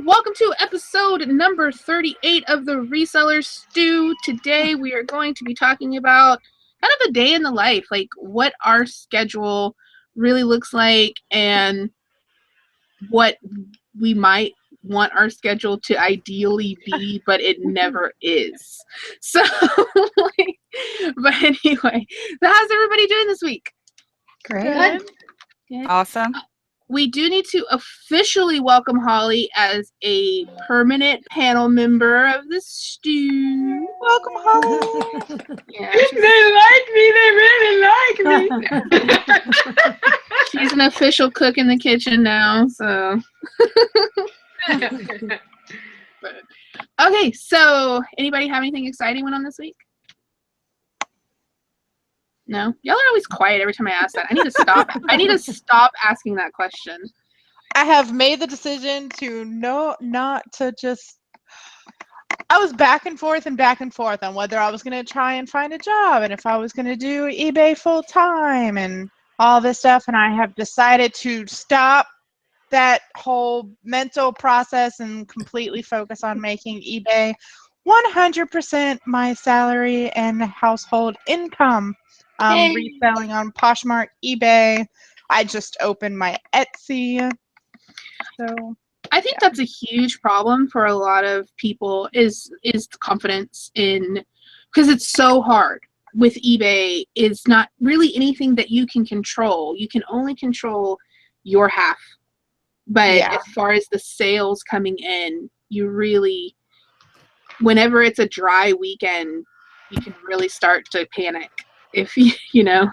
welcome to episode number 38 of the Reseller Stew. Today we are going to be talking about kind of a day in the life, like what our schedule really looks like and what we might want our schedule to ideally be, but it never is. So, but anyway, how's everybody doing this week? Great. Good. Awesome. We do need to officially welcome Holly as a permanent panel member of the stew. Welcome, Holly. Yeah, They really like me. she's an official cook in the kitchen now, so. Okay, so anybody have anything exciting went on this week? No? Y'all are always quiet every time I ask that. I need to stop. I need to stop asking that question. I have made the decision to not to just. I was back and forth on whether I was going to try and find a job and if I was going to do eBay full time and all this stuff. And I have decided to stop that whole mental process and completely focus on making eBay 100% my salary and household income. Reselling on Poshmark, eBay. I just opened my Etsy. So I think that's a huge problem for a lot of people is confidence in, because it's so hard with eBay. It's not really anything that you can control. You can only control your half. But as far as the sales coming in, you really, whenever it's a dry weekend, you can really start to panic. If you know,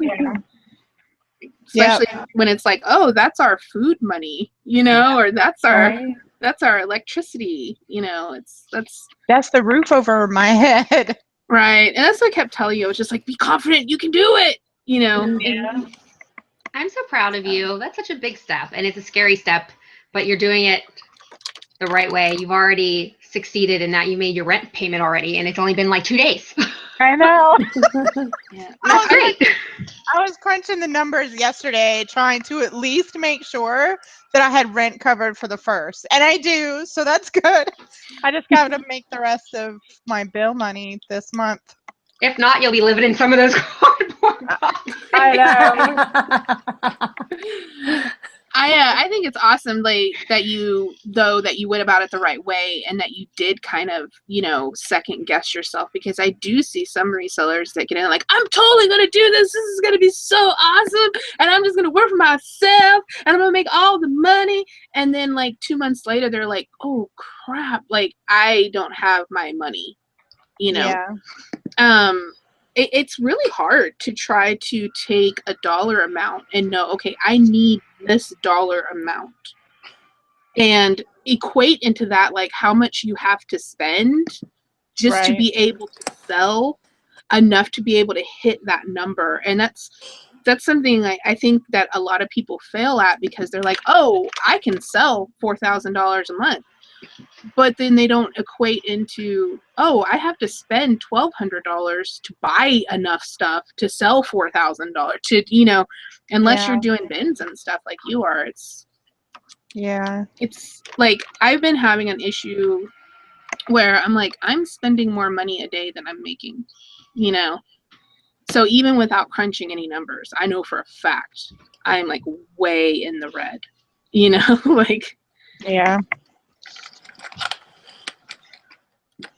especially when it's like, oh, that's our food money, or that's our electricity, that's the roof over my head. Right. And that's what I kept telling you. I was just like, be confident, you can do it, Yeah. I'm so proud of you. That's such a big step, and it's a scary step, but you're doing it the right way. You've already succeeded in that. You made your rent payment already, and it's only been like 2 days. I know. That's great. I was crunching the numbers yesterday, trying to at least make sure that I had rent covered for the first. And I do, so that's good. I just got to make the rest of my bill money this month. If not, you'll be living in some of those cardboard boxes. I know. I think it's awesome, like that you went about it the right way and that you did kind of, second guess yourself, because I do see some resellers that get in like, I'm totally going to do this. This is going to be so awesome. And I'm just going to work for myself and I'm going to make all the money. And then like 2 months later, they're like, oh crap. Like I don't have my money, Yeah. It's really hard to try to take a dollar amount and know, okay, I need this dollar amount and equate into that, like how much you have to spend just to be able to sell enough to be able to hit that number. And that's something I think that a lot of people fail at, because they're like, oh, I can sell $4,000 a month. But then they don't equate into, oh, I have to spend $1,200 to buy enough stuff to sell $4,000 to, unless you're doing bins and stuff like you are. It's like I've been having an issue where I'm like, I'm spending more money a day than I'm making, So even without crunching any numbers, I know for a fact I'm like way in the red, like. Yeah.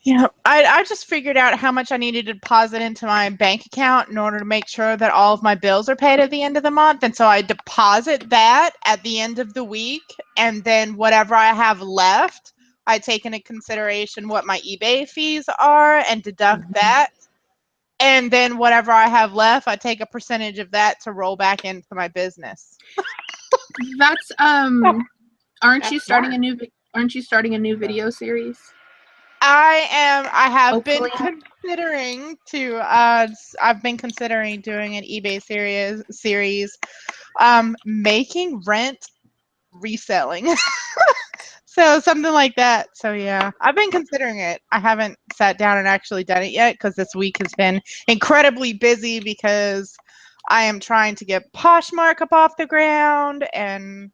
Yeah, I just figured out how much I needed to deposit into my bank account in order to make sure that all of my bills are paid at the end of the month. And so I deposit that at the end of the week. And then whatever I have left, I take into consideration what my eBay fees are and deduct that. And then whatever I have left, I take a percentage of that to roll back into my business. That's aren't you starting a new video series? I've been considering doing an eBay series, making rent reselling. So something like that. So yeah, I've been considering it. I haven't sat down and actually done it yet because this week has been incredibly busy because I am trying to get Poshmark up off the ground and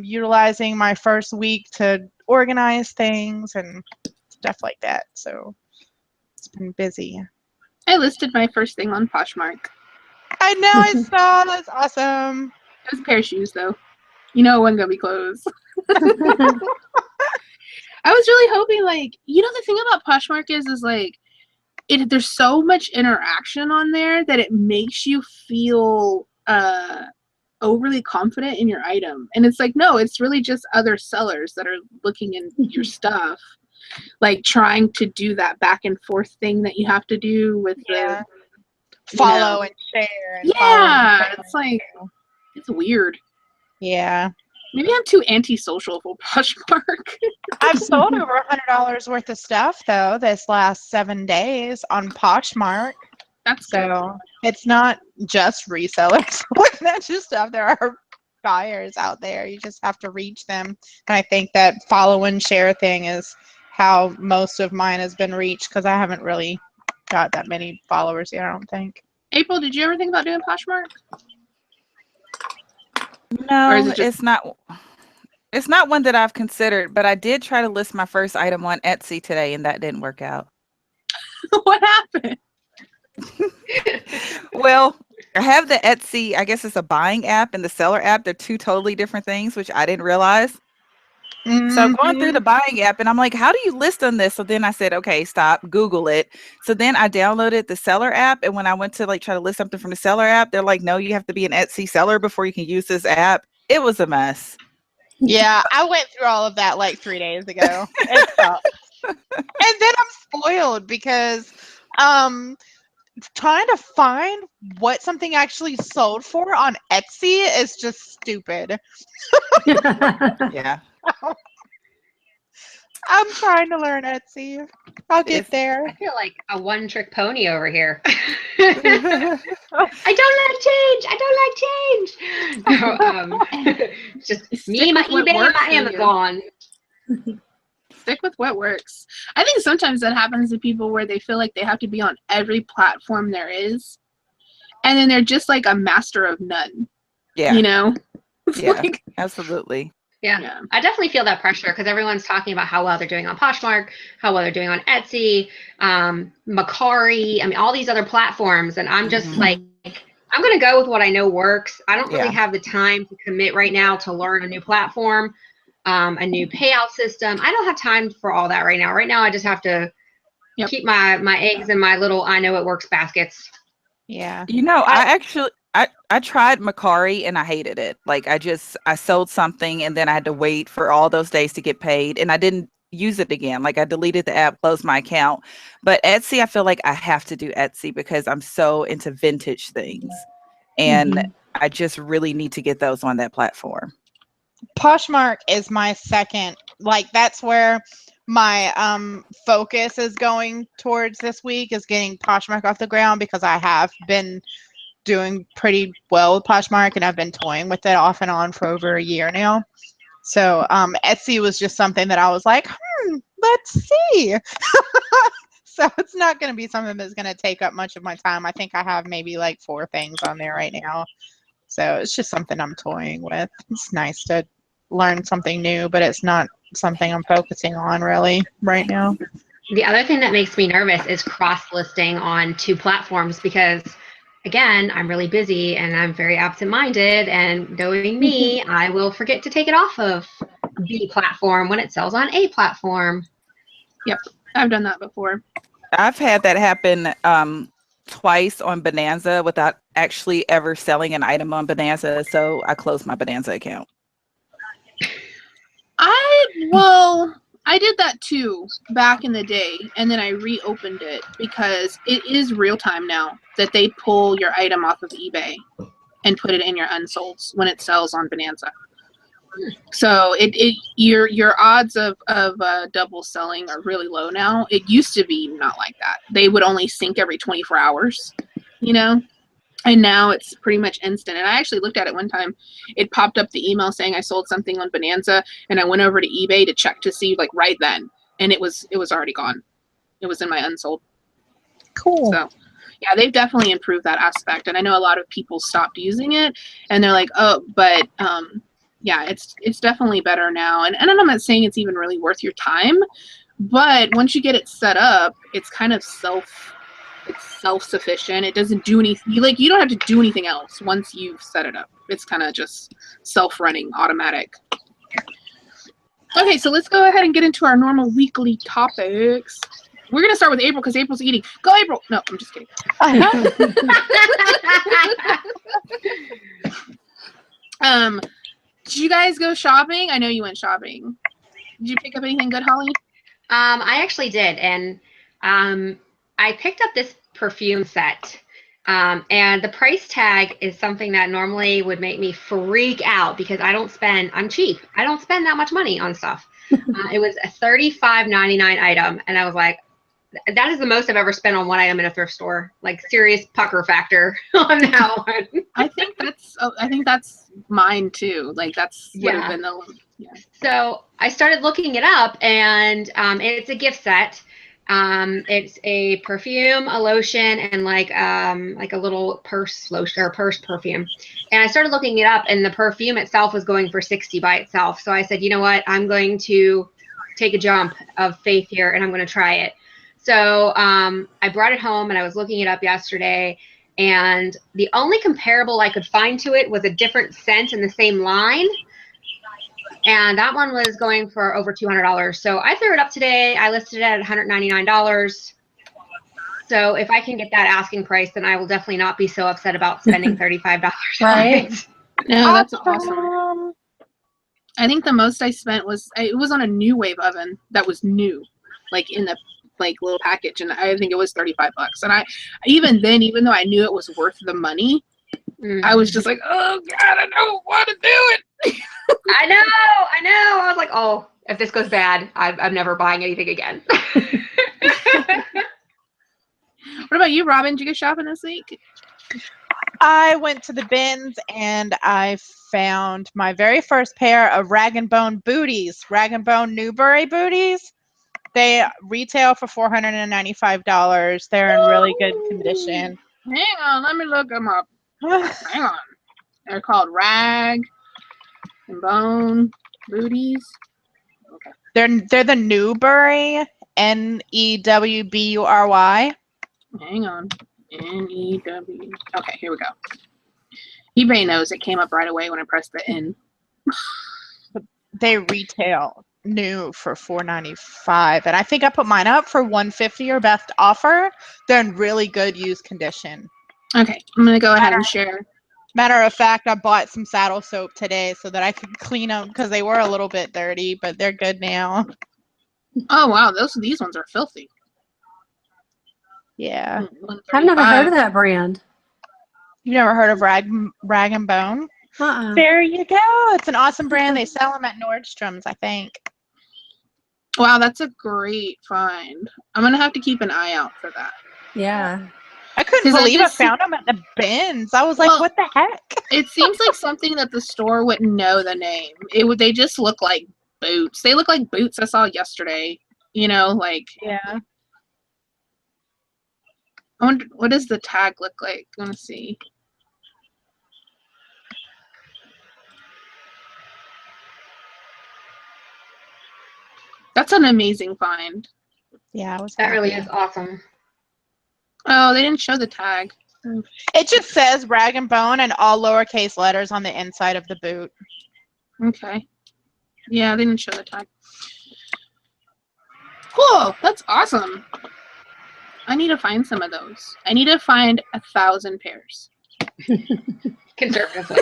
utilizing my first week to organize things and stuff like that. So it's been busy. I listed my first thing on Poshmark. I know, I saw. That's awesome. It was a pair of shoes, though. You know it wasn't going to be clothes. I was really hoping, like, you know, the thing about Poshmark is like, there's so much interaction on there that it makes you feel overly confident in your item. And it's like, no, it's really just other sellers that are looking in your stuff, like trying to do that back and forth thing that you have to do with the follow and share. And it's like, it's weird. Yeah. Maybe I'm too antisocial for Poshmark. I've sold over $100 worth of stuff though this last 7 days on Poshmark. That's so good. It's not just resellers looking at your stuff. There are buyers out there. You just have to reach them. And I think that follow and share thing is how most of mine has been reached because I haven't really got that many followers yet, I don't think. April, did you ever think about doing Poshmark? No, it's not. It's not one that I've considered, but I did try to list my first item on Etsy today, and that didn't work out. What happened? Well, I have the Etsy, I guess it's a buying app, and the seller app. They're two totally different things, which I didn't realize. Mm-hmm. So I'm going through the buying app, and I'm like, how do you list on this? So then I said, okay, stop, Google it. So then I downloaded the seller app, and when I went to like try to list something from the seller app, they're like, no, you have to be an Etsy seller before you can use this app. It was a mess. Yeah, I went through all of that like 3 days ago. It sucks. And then I'm spoiled because trying to find what something actually sold for on Etsy is just stupid. Yeah. I'm trying to learn Etsy. I'll get there. I feel like a one-trick pony over here. I don't like change. Just me, my eBay, and my Amazon. Stick with what works. I think sometimes that happens to people where they feel like they have to be on every platform there is, and then they're just like a master of none. Yeah. You know? Yeah, like, absolutely. Yeah, I definitely feel that pressure because everyone's talking about how well they're doing on Poshmark, how well they're doing on Etsy, Mercari, I mean, all these other platforms. And I'm just like, I'm going to go with what I know works. I don't really have the time to commit right now to learn a new platform, a new payout system. I don't have time for all that right now. Right now, I just have to keep my eggs in my little I know it works baskets. Yeah. You know, I tried Mercari and I hated it. Like I sold something and then I had to wait for all those days to get paid and I didn't use it again. Like I deleted the app, closed my account. But Etsy, I feel like I have to do Etsy because I'm so into vintage things. And I just really need to get those on that platform. Poshmark is my second, like that's where my focus is going towards this week is getting Poshmark off the ground because I have been doing pretty well with Poshmark and I've been toying with it off and on for over a year now. So Etsy was just something that I was like, let's see. So it's not going to be something that's going to take up much of my time. I think I have maybe like 4 things on there right now. So it's just something I'm toying with. It's nice to learn something new, but it's not something I'm focusing on really right now. The other thing that makes me nervous is cross-listing on 2 platforms because again, I'm really busy and I'm very absent-minded, and knowing me, I will forget to take it off of B platform when it sells on A platform. Yep, I've done that before. I've had that happen twice on Bonanza without actually ever selling an item on Bonanza, so I closed my Bonanza account. I did that too back in the day, and then I reopened it because it is real time now that they pull your item off of eBay and put it in your unsolds when it sells on Bonanza. So your odds of double selling are really low now. It used to be not like that. They would only sync every 24 hours, you know? And now it's pretty much instant. And I actually looked at it one time. It popped up the email saying I sold something on Bonanza, and I went over to eBay to check to see like right then, and it was already gone. It was in my unsold. Cool. So yeah, they've definitely improved that aspect. And I know a lot of people stopped using it, and they're like, oh, but yeah, it's definitely better now. And I'm not saying it's even really worth your time, but once you get it set up, it's kind of self-sufficient. It doesn't do anything. You don't have to do anything else once you've set it up. It's kind of just self-running, automatic. Okay, so let's go ahead and get into our normal weekly topics. We're gonna start with April because April's eating. Go, April! No, I'm just kidding. Did you guys go shopping? I know you went shopping. Did you pick up anything good, Holly? I actually did, and I picked up this perfume set. And the price tag is something that normally would make me freak out because I'm cheap. I don't spend that much money on stuff. It was a $35.99 item, and I was like, that is the most I've ever spent on one item in a thrift store. Like, serious pucker factor on that one. I think that's mine too. Like, that's would have been the So I started looking it up, and it's a gift set. It's a perfume, a lotion, and like a little purse lotion or purse perfume. And I started looking it up, and the perfume itself was going for $60 by itself. So I said, you know what? I'm going to take a jump of faith here, and I'm going to try it. So I brought it home, and I was looking it up yesterday, and the only comparable I could find to it was a different scent in the same line. And that one was going for over $200. So I threw it up today. I listed it at $199. So if I can get that asking price, then I will definitely not be so upset about spending $35. Right. No, that's awesome. I think the most I spent was on a Nuevo oven that was new, like in the little package, and I think it was $35. And even though I knew it was worth the money, I was just like, oh God, I don't want to do it. I know. I was like, oh, if this goes bad, I'm never buying anything again. What about you, Robin? Did you go shopping this week? I went to the bins and I found my very first pair of Rag & Bone booties, Rag & Bone Newbury booties. They retail for $495. They're in really good condition. Hang on, let me look them up. Hang on. They're called Rag & Bone booties. Okay. They're the Newbury, Newbury. Hang on. N-E-W. Okay, here we go. eBay knows it came up right away when I pressed the N. They retail new for $495, and I think I put mine up for $150 or best offer. They're in really good used condition. Okay, I'm gonna go ahead and share. Matter of fact, I bought some saddle soap today so that I could clean them because they were a little bit dirty, but they're good now. Oh wow, these ones are filthy. Yeah. I've never heard of that brand. You've never heard of Rag & Bone? Uh-uh. There you go. It's an awesome brand. They sell them at Nordstrom's, I think. Wow, that's a great find. I'm gonna have to keep an eye out for that. Yeah. I couldn't believe I found them at the bins. I was like, what the heck? It seems like something that the store wouldn't know the name. They just look like boots. They look like boots I saw yesterday. Yeah. I wonder, what does the tag look like? I want to see. That's an amazing find. Yeah, that really is awesome. Oh, they didn't show the tag. It just says Rag & Bone and all lowercase letters on the inside of the boot. Okay. Yeah, they didn't show the tag. Cool. That's awesome. I need to find some of those. I need to find 1,000 pairs. Conservatively.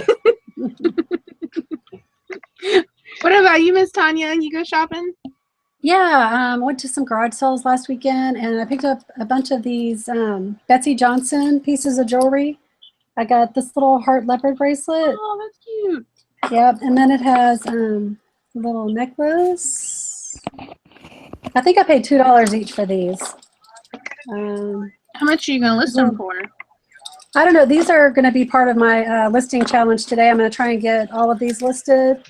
What about you, Miss Tanya? You go shopping? Yeah, went to some garage sales last weekend, and I picked up a bunch of these Betsy Johnson pieces of jewelry. I got this little heart leopard bracelet. Oh, that's cute. Yep, and then it has a little necklace. I think I paid $2 each for these. How much are you going to list them for? I don't know. These are going to be part of my listing challenge today. I'm going to try and get all of these listed.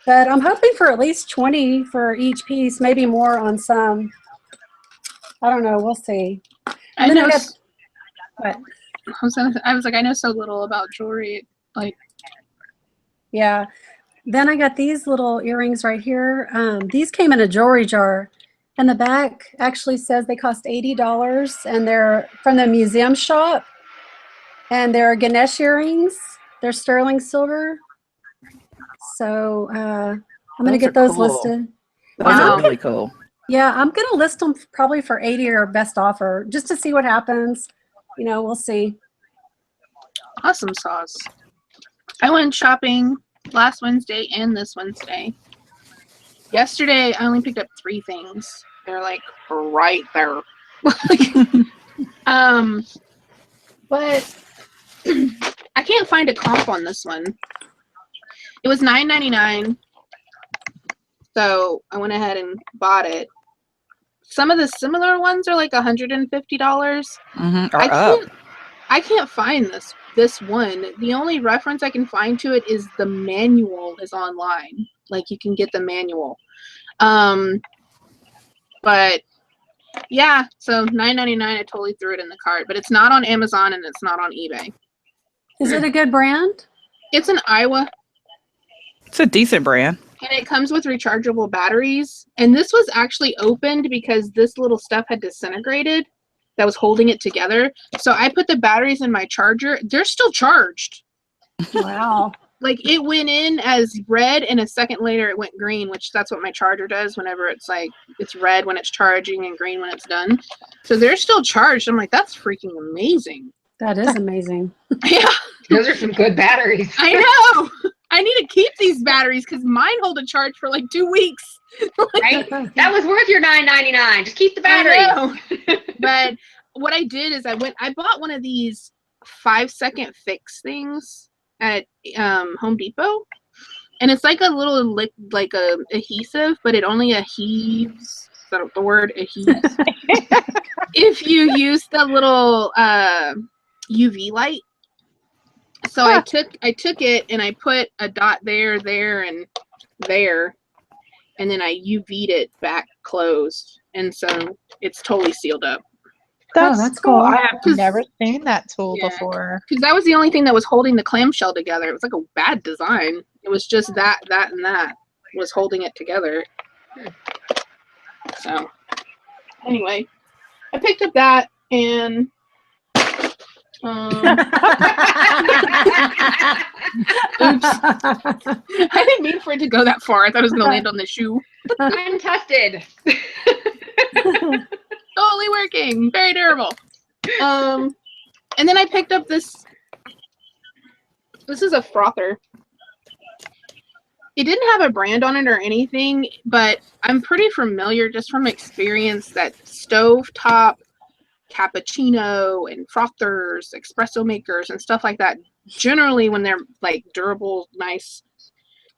But I'm hoping for at least 20 for each piece, maybe more on some. I don't know. We'll see. And then what? I was like, I know so little about jewelry. Like, yeah. Then I got these little earrings right here. These came in a jewelry jar. And the back actually says they cost $80, and they're from the museum shop. And they're Ganesh earrings. They're sterling silver. So I'm going to get those cool. listed. Those are really cool. Yeah, I'm going to list them probably for 80 or best offer, just to see what happens. You know, we'll see. Awesome sauce. I went shopping last Wednesday and this Wednesday. Yesterday, I only picked up 3 things. They're like right there. But I can't find a comp on this one. It was $9.99, so I went ahead and bought it. Some of the similar ones are like $150. I can't find this one. The only reference I can find to it is the manual is online. Like you can get the manual. But yeah, so $9.99. I totally threw it in the cart, but it's not on Amazon and it's not on eBay. Is it a good brand? It's an Iowa. It's a decent brand. And it comes with rechargeable batteries. And this was actually opened because this little stuff had disintegrated that was holding it together. So I put the batteries in my charger. They're still charged. Wow. Like it went in as red and a second later it went green, which that's what my charger does whenever it's like, it's red when it's charging and green when it's done. So they're still charged. I'm like, that's freaking amazing. That is amazing. Yeah. Those are some good batteries. I know. I need to keep these batteries because mine hold a charge for like 2 weeks. Right? That was worth your $9.99. Just keep the battery. But what I did is I bought one of these 5-second fix things at Home Depot, and it's like a little like a adhesive, but it only adheres. Is that the word adheres? If you use the little UV light. So I took it and I put a dot there, and there, and then I UV'd it back closed, and so it's totally sealed up. That's cool. I have never seen that tool before. Because that was the only thing that was holding the clamshell together. It was like a bad design. It was just that, and that was holding it together. So anyway, I picked up that and oops. I didn't mean for it to go that far. I thought it was going to land on the shoe. Untested. Totally working. Very durable. And then I picked up this. This is a frother. It didn't have a brand on it or anything, but I'm pretty familiar just from experience that stovetop cappuccino and frothers, espresso makers, and stuff like that, generally when they're like durable, nice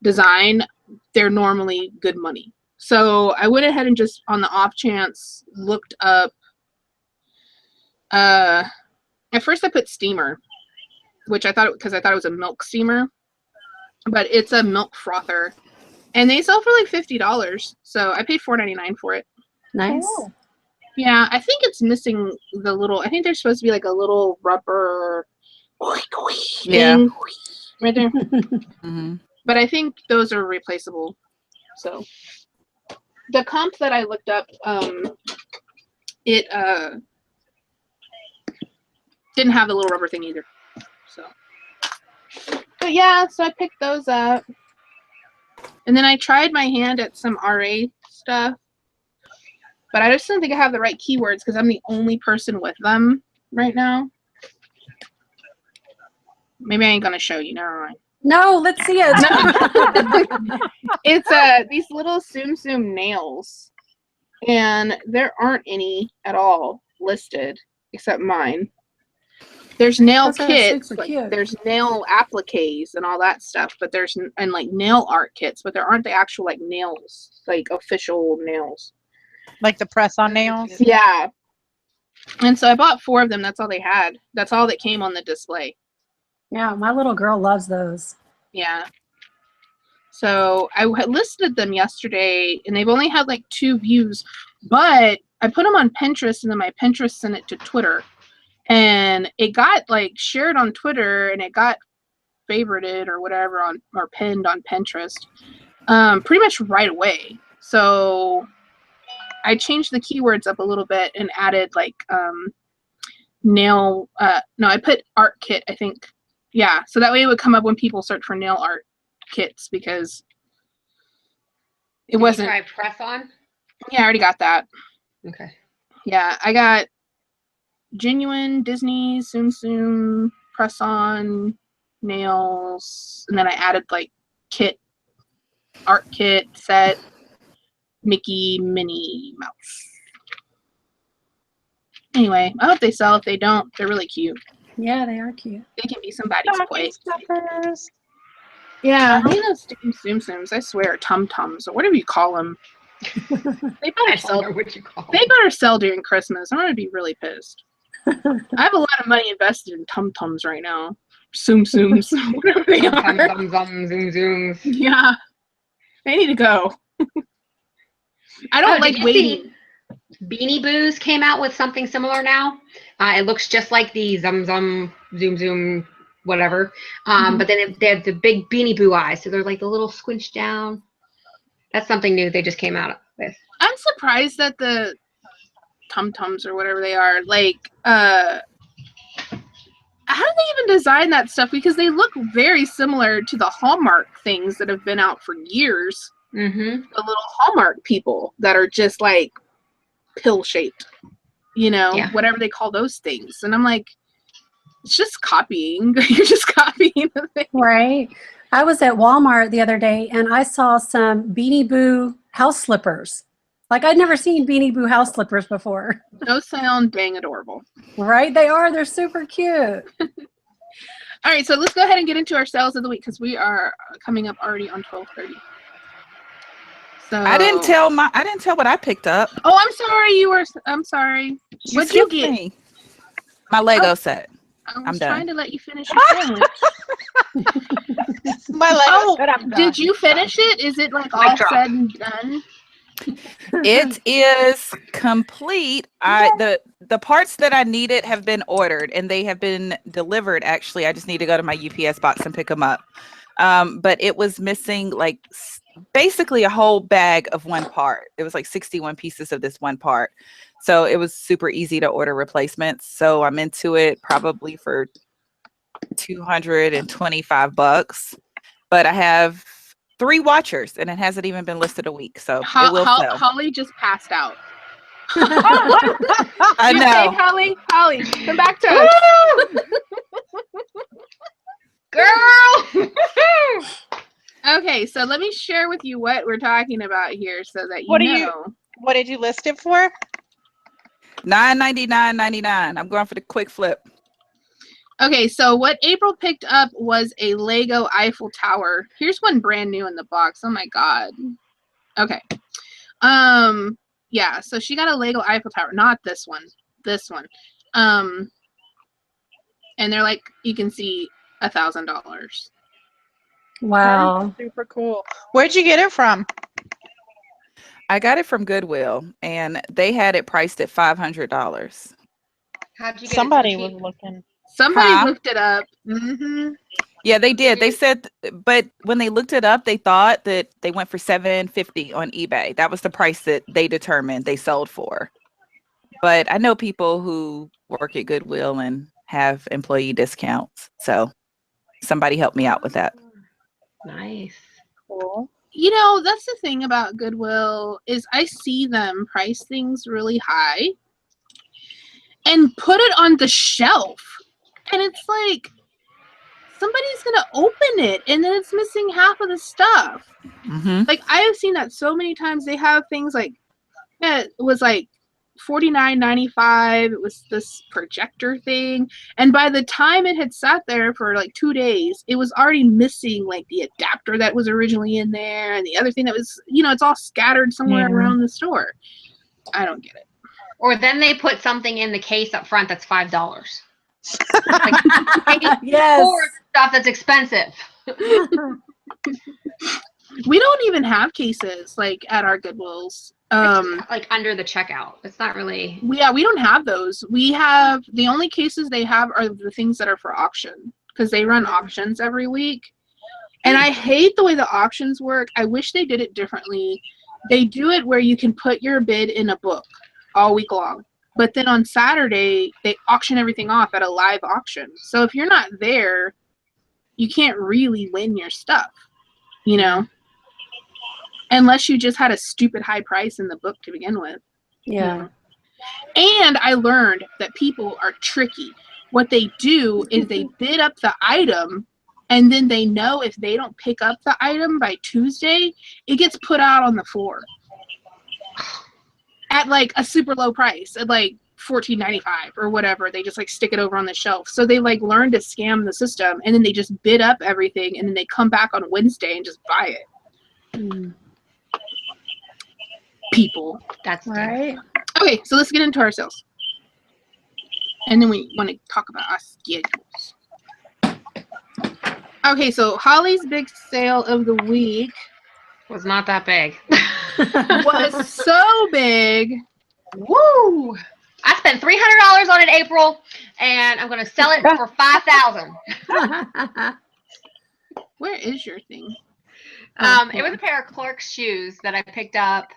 design, they're normally good money. So I went ahead and just on the off chance looked up. At first I put steamer, which I thought because I thought it was a milk steamer, but it's a milk frother, and they sell for like $50. So I paid $4.99 for it. Nice. Oh. Yeah, I think it's missing the little. I think there's supposed to be like a little rubber thing right there. But I think those are replaceable. So the comp that I looked up, it didn't have the little rubber thing either. So, but yeah, so I picked those up, and then I tried my hand at some RA stuff. But I just don't think I have the right keywords because I'm the only person with them right now. Maybe I ain't gonna show you. Never mind. No, let's see it. It's these little Tsum Tsum nails, and there aren't any at all listed except mine. There's nail kits, like, there's nail appliques and all that stuff, but there's and like nail art kits, but there aren't the actual like nails, like official nails. Like the press-on nails? Yeah. And so I bought 4 of them. That's all they had. That's all that came on the display. Yeah, my little girl loves those. Yeah. So I listed them yesterday, and they've only had like 2 views, but I put them on Pinterest, and then my Pinterest sent it to Twitter. And it got like shared on Twitter, and it got favorited or whatever or pinned on Pinterest pretty much right away. So I changed the keywords up a little bit and added like nail. No, I put art kit, I think. Yeah, so that way it would come up when people search for nail art kits because it wasn't. Did you try press on? Yeah, I already got that. Okay. Yeah, I got genuine Disney Tsum Tsum press on nails, and then I added like kit, art kit set, Mickey Minnie Mouse. Anyway, I hope they sell. If they don't, they're really cute. Yeah, they are cute. They can be somebody's play. Stuffers. Yeah, I mean those Tsum Tsums, I swear, tum-tums, or whatever you call them. They better sell. What you call They better sell during Christmas. I'm gonna be really pissed. I have a lot of money invested in tum-tums right now. Tsum Tsums, whatever they are. Zoom zooms. Yeah, they need to go. I don't like waiting. Beanie Boos came out with something similar now. It looks just like the zoom zoom whatever. But then they have the big Beanie Boo eyes, so they're like the little squinch down. That's something new they just came out with. I'm surprised that the tum-tums or whatever they are, like, how do they even design that stuff? Because they look very similar to the Hallmark things that have been out for years. Mm-hmm. The little Hallmark people that are just like pill-shaped, whatever they call those things. And I'm like, it's just copying. You're just copying the thing. Right. I was at Walmart the other day and I saw some Beanie Boo house slippers. Like I'd never seen Beanie Boo house slippers before. Those sound dang adorable. Right? They are. They're super cute. All right, so let's go ahead and get into our sales of the week because we are coming up already on 12:30. So I didn't tell what I picked up. Oh, I'm sorry. I'm sorry. What'd you get? Me. My Lego set. I was trying to let you finish your sandwich. My Lego set. I'm done. Did you finish it? Is it like all said and done? It is complete. The parts that I needed have been ordered and they have been delivered. Actually, I just need to go to my UPS box and pick them up. But it was missing like basically a whole bag of one part. It was like 61 pieces of this one part. So it was super easy to order replacements. So I'm into it probably for $225. But I have 3 watchers and it hasn't even been listed a week. So it will sell. Holly just passed out. I know. Hey, Holly, come back to us. Girl! Okay, so let me share with you what we're talking about here so that you know. What did you list it for? $9.99.99. I'm going for the quick flip. Okay, so what April picked up was a Lego Eiffel Tower. Here's one brand new in the box. Oh my god. Okay. Yeah, so she got a Lego Eiffel Tower, not this one. This one. And they're like, you can see $1,000. Wow. Super cool. Where'd you get it from? I got it from Goodwill and they had it priced at $500. How'd you get Somebody it so was cheap? looking. Somebody looked it up. Mm-hmm. Yeah, they did. They said, but when they looked it up, they thought that they went for $750 on eBay. That was the price that they determined they sold for. But I know people who work at Goodwill and have employee discounts. So somebody helped me out with that. Nice. Cool. You know, that's the thing about Goodwill is I see them price things really high and put it on the shelf. And it's like, somebody's going to open it and then it's missing half of the stuff. Mm-hmm. Like, I have seen that so many times. They have things like, it was like $49.95. It was this projector thing. And by the time it had sat there for like 2 days, it was already missing like the adapter that was originally in there and the other thing that was, it's all scattered somewhere around the store. I don't get it. Or then they put something in the case up front that's $5. Yes. For stuff that's expensive. We don't even have cases like at our Goodwills. Like under the checkout. It's not really. We don't have those. We have the only cases they have are the things that are for auction because they run auctions every week. And I hate the way the auctions work. I wish they did it differently. They do it where you can put your bid in a book all week long. But then on Saturday, they auction everything off at a live auction. So if you're not there, you can't really win your stuff, you know? Unless you just had a stupid high price in the book to begin with. Yeah. You know? And I learned that people are tricky. What they do is they bid up the item, and then they know if they don't pick up the item by Tuesday, it gets put out on the floor at like a super low price, at like $14.95 or whatever. They just like stick it over on the shelf. So they like learn to scam the system, and then they just bid up everything, and then they come back on Wednesday and just buy it. People. That's Right. Okay, so let's get into our sales. And then we want to talk about our schedules. Okay, so Holly's big sale of the week was not that big. was so big. Woo! I spent $300 on it, April, and I'm going to sell it for $5,000. Where is your thing? It was a pair of Clark's shoes that I picked up.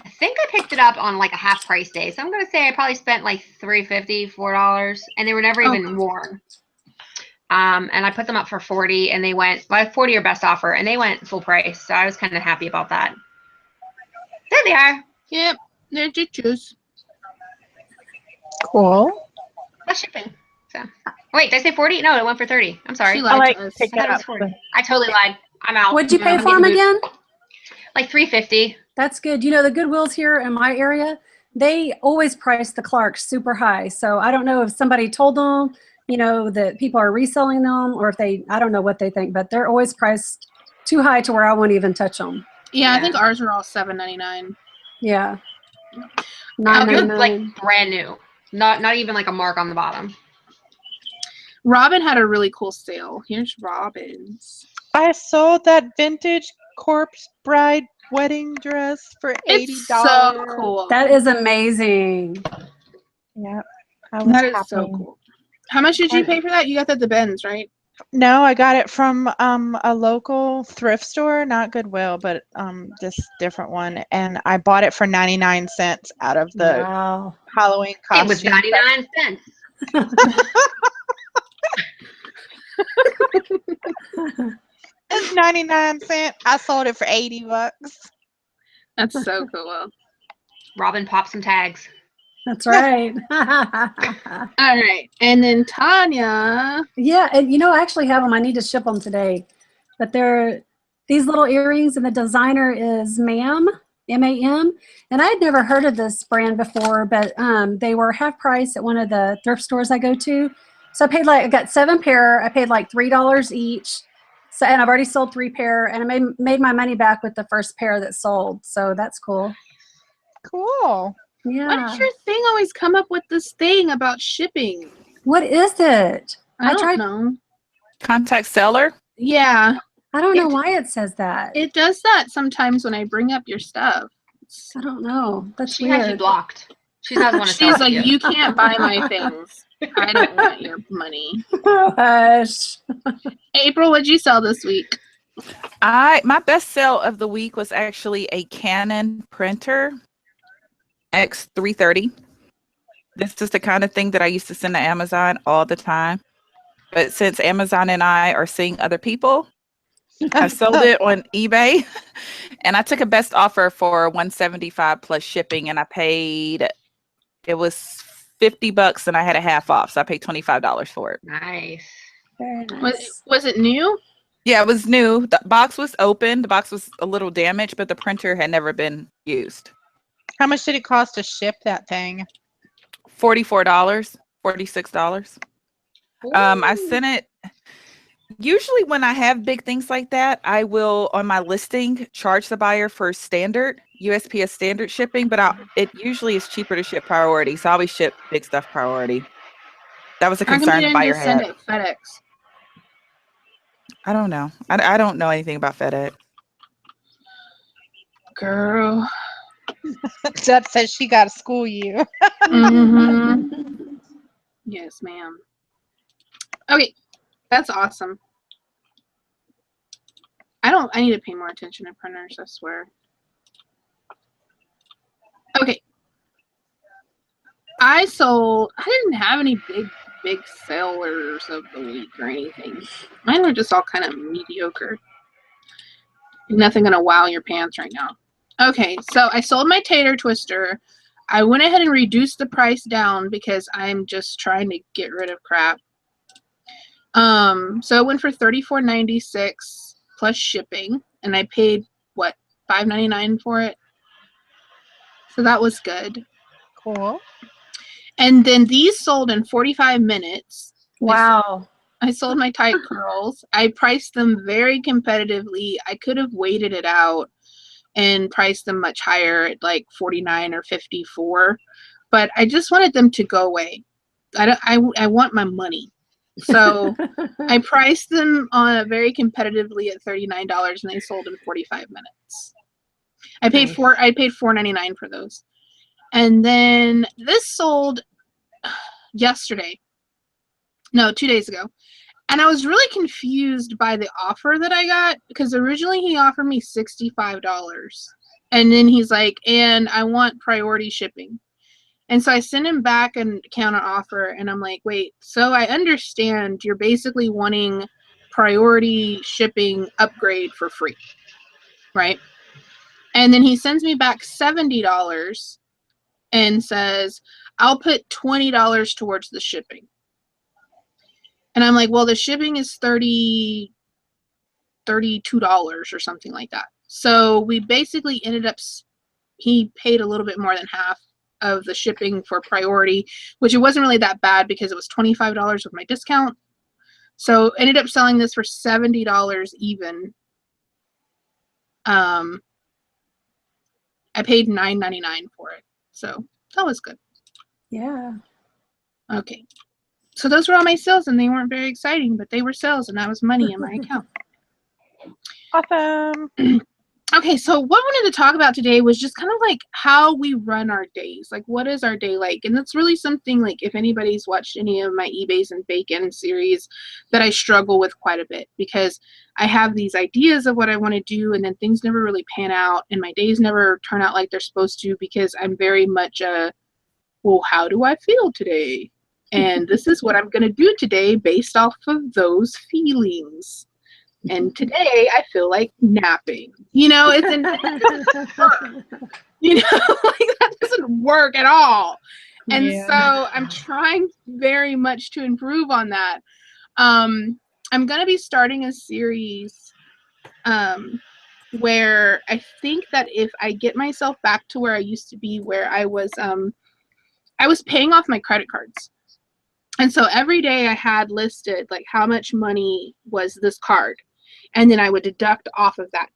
I think I picked it up on like a half price day. So I'm going to say I probably spent like $3.50, $4, and they were never even worn. And I put them up for $40, and they went, well, 40 or best offer, and they went full price. So I was kind of happy about that. There they are. Yep, they're just shoes. Cool. Plus shipping. So wait, did I say 40? No, it went for 30. I'm sorry. She lied to us. I thought it was 40. I totally lied. I'm out. What'd you pay for them again? Like $3.50. That's good. You know, the Goodwills here in my area, they always price the Clarks super high. So I don't know if somebody told them, you know, that people are reselling them, or if they, I don't know what they think, but they're always priced too high to where I won't even touch them. Yeah, I think ours are all $7.99. Yeah. $9.99. Like brand new. Not even like a mark on the bottom. Robin had a really cool sale. Here's Robin's. I sold that vintage corpse bride wedding dress for $80. It's so cool. That is amazing. Yeah. That is so cool. How much did you pay for that? You got that at the Ben's, right? No, I got it from a local thrift store, not Goodwill, but this different one, and I bought it for 99 cents out of the Halloween costume. It was 99 cents. It's 99 cents. I sold it for $80. That's so cool. Robin popped some tags. That's right. All right. And then Tanya. Yeah, and you know, I actually have them. I need to ship them today. But they're these little earrings, and the designer is Ma'am, M-A-M. And I had never heard of this brand before, but they were half price at one of the thrift stores I go to. So I got 7 pair. I paid like $3 each. So, and I've already sold 3 pair, and I made my money back with the first pair that sold. So that's cool. Cool. Yeah. Why does your thing always come up with this thing about shipping? What is it? I don't know. Contact seller? Yeah. I don't know why it says that. It does that sometimes when I bring up your stuff. I don't know. That's she weird. has you blocked. She doesn't want to sell She's like, you. you can't buy my things. I don't want your money. Hush. April, what'd you sell this week? My best sale of the week was actually a Canon printer X330. This is the kind of thing that I used to send to Amazon all the time. But since Amazon and I are seeing other people, I sold it on eBay, and I took a best offer for $175 plus shipping, and I paid, it was $50 and I had a half off, so I paid $25 for it. Nice. Very nice. Was it new? Yeah, it was new. The box was open. The box was a little damaged, but the printer had never been used. How much did it cost to ship that thing? $44, $46. I sent it. Usually when I have big things like that, I will, on my listing, charge the buyer for standard, USPS standard shipping, but it usually is cheaper to ship priority. So I always ship big stuff priority. That was a concern the buyer had. Send it FedEx? I don't know. I don't know anything about FedEx. Girl. That says she got to school you. Mm-hmm. Yes, ma'am. Okay. That's awesome. I need to pay more attention to printers, I swear. Okay. I didn't have any big sellers of the week or anything. Mine were just all kind of mediocre. Nothing gonna wow your pants right now. Okay, so I sold my tater twister. I went ahead and reduced the price down because I'm just trying to get rid of crap. So it went for $34.96 plus shipping, and I paid what, $5.99 for it. So that was good. Cool. And then these sold in 45 minutes. Wow. I sold my tight curls. I priced them very competitively. I could have waited it out and priced them much higher at like 49 or 54, but I just wanted them to go away. I want my money. So I priced them on very competitively at $39, and they sold in 45 minutes. I paid $4.99 for those. And then this sold yesterday. No, 2 days ago. And I was really confused by the offer that I got, because originally he offered me $65. And then he's like, and I want priority shipping. And so I sent him back a counter offer, and I'm like, wait, so I understand you're basically wanting priority shipping upgrade for free, right? And then he sends me back $70 and says, I'll put $20 towards the shipping. And I'm like, well, the shipping is $32 or something like that. So we basically ended up, he paid a little bit more than half of the shipping for priority, which it wasn't really that bad because it was $25 with my discount. So ended up selling this for $70 even. I paid $9.99 for it. So that was good. Yeah. Okay. So those were all my sales, and they weren't very exciting, but they were sales, and that was money in my account. Awesome. Okay, so what I wanted to talk about today was just kind of like how we run our days. Like, what is our day like? And that's really something, like, if anybody's watched any of my eBays and Bacon series, that I struggle with quite a bit, because I have these ideas of what I want to do, and then things never really pan out, and my days never turn out like they're supposed to, because I'm very much well, how do I feel today? And this is what I'm going to do today based off of those feelings. And today I feel like napping. You know, it doesn't work. You know, like, that doesn't work at all. And so I'm trying very much to improve on that. I'm going to be starting a series where I think that if I get myself back to where I used to be, where I was paying off my credit cards. And so every day I had listed like how much money was this card. And then I would deduct off of that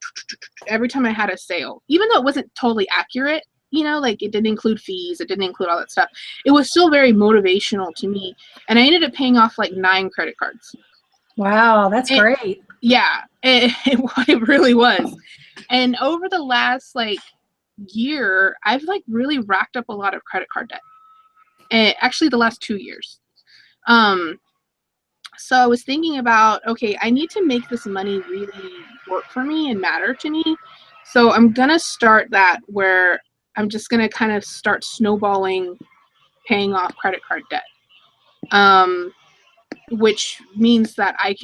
every time I had a sale, even though it wasn't totally accurate, you know, like it didn't include fees, it didn't include all that stuff. It was still very motivational to me. And I ended up paying off like 9 credit cards. Wow, that's great. Yeah, it really was. And over the last like year, I've like really racked up a lot of credit card debt. And actually the last 2 years. So I was thinking about, okay, I need to make this money really work for me and matter to me. So I'm going to start that, where I'm just going to kind of start snowballing paying off credit card debt. Which means that I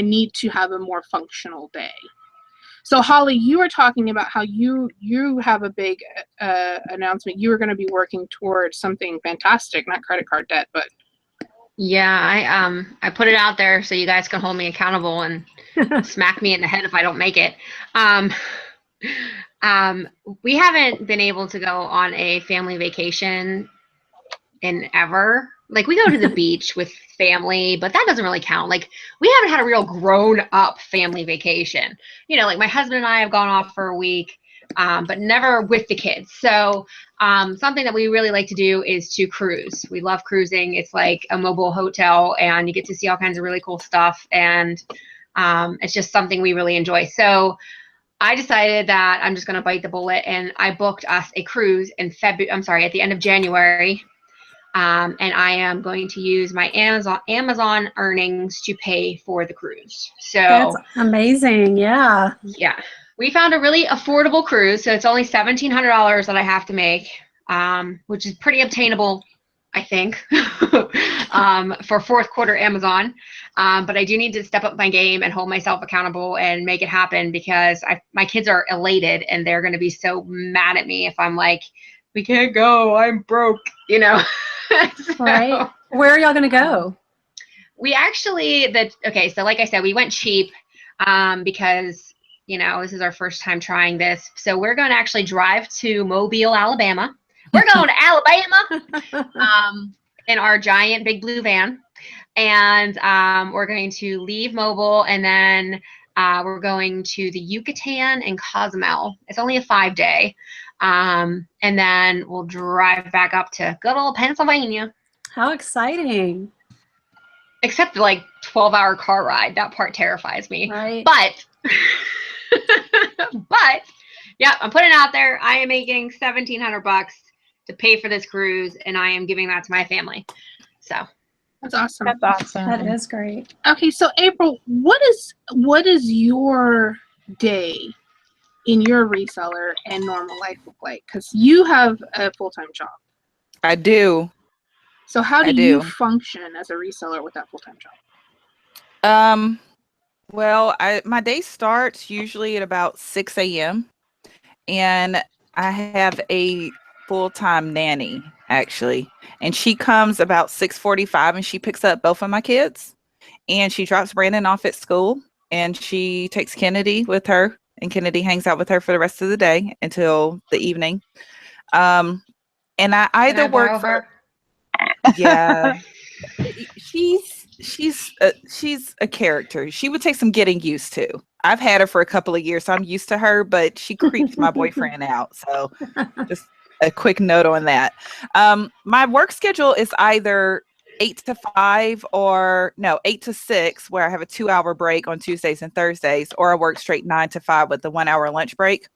need to have a more functional day. So Holly, you were talking about how you have a big announcement. You were going to be working towards something fantastic, not credit card debt, but yeah, I put it out there so you guys can hold me accountable and smack me in the head if I don't make it. We haven't been able to go on a family vacation in ever. Like, we go to the beach with family, but that doesn't really count. Like, we haven't had a real grown-up family vacation. You know, like, my husband and I have gone off for a week, but never with the kids. So something that we really like to do is to cruise. We love cruising. It's like a mobile hotel, and you get to see all kinds of really cool stuff, and it's just something we really enjoy. So I decided that I'm just going to bite the bullet, and I booked us a cruise in at the end of January. And I am going to use my Amazon earnings to pay for the cruise. So That's amazing. Yeah. yeah, we found a really affordable cruise. So it's only $1,700 that I have to make, which is pretty obtainable, I think, for fourth quarter Amazon. But I do need to step up my game and hold myself accountable and make it happen, because my kids are elated and they're going to be so mad at me if I'm like, we can't go, I'm broke, you know. So, Right. Where are y'all going to go? we actually, so like I said, we went cheap because, you know, this is our first time trying this. So we're going to actually drive to Mobile, Alabama. We're going to Alabama in our giant big blue van. And we're going to leave Mobile, and then we're going to the Yucatan and Cozumel. It's only a 5-day. And then we'll drive back up to good old Pennsylvania. How exciting. Except the 12-hour car ride. That part terrifies me. Right. But yeah, I'm putting it out there. I am making $1,700 to pay for this cruise, and I am giving that to my family. So That's awesome. That's awesome. That is great. Okay, so April, what is your day in your reseller and normal life look like? Because you have a full-time job. I do. So how do you function as a reseller with that full-time job? Well, my day starts usually at about 6 a.m. and I have a full-time nanny, actually, and she comes about 6:45 and she picks up both of my kids, and she drops Brandon off at school, and she takes Kennedy with her, and Kennedy hangs out with her for the rest of the day until the evening. And I either work for her? Yeah. She's a character. She would take some getting used to. I've had her for a couple of years, so I'm used to her, but she creeps my boyfriend out. So just a quick note on that. My work schedule is either 8 to 5 or 8 to 6, where I have a 2-hour break on Tuesdays and Thursdays, or I work straight 9 to 5 with the 1-hour lunch break.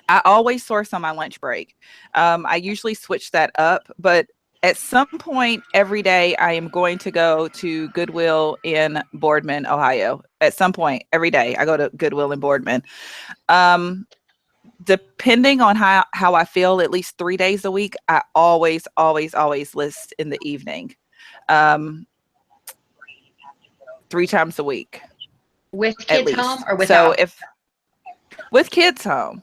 I always source on my lunch break. I usually switch that up, but at some point every day, I am going to go to Goodwill in Boardman, Ohio. At some point every day, I go to Goodwill in Boardman. Depending on how I feel, at least 3 days a week, I always list in the evening. 3 times a week. With kids home or So without? with kids home.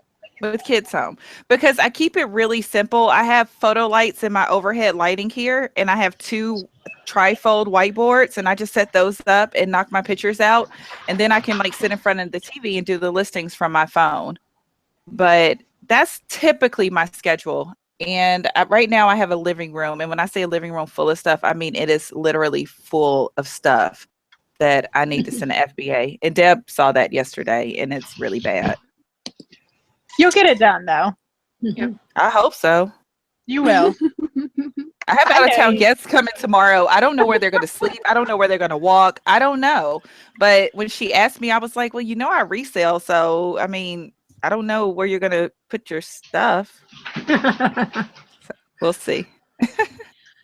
Because I keep it really simple. I have photo lights in my overhead lighting here, and I have 2 trifold whiteboards, and I just set those up and knock my pictures out, and then I can sit in front of the TV and do the listings from my phone. But that's typically my schedule. And right now I have a living room, and when I say a living room full of stuff, I mean it is literally full of stuff that I need to send to FBA. And Deb saw that yesterday, and it's really bad. You'll get it done, though. Yep. I hope so. You will. I have out of town guests coming tomorrow. I don't know where they're going to sleep. I don't know where they're going to walk. I don't know. But when she asked me, I was like, well, I resell. So, I mean, I don't know where you're going to put your stuff. So, we'll see.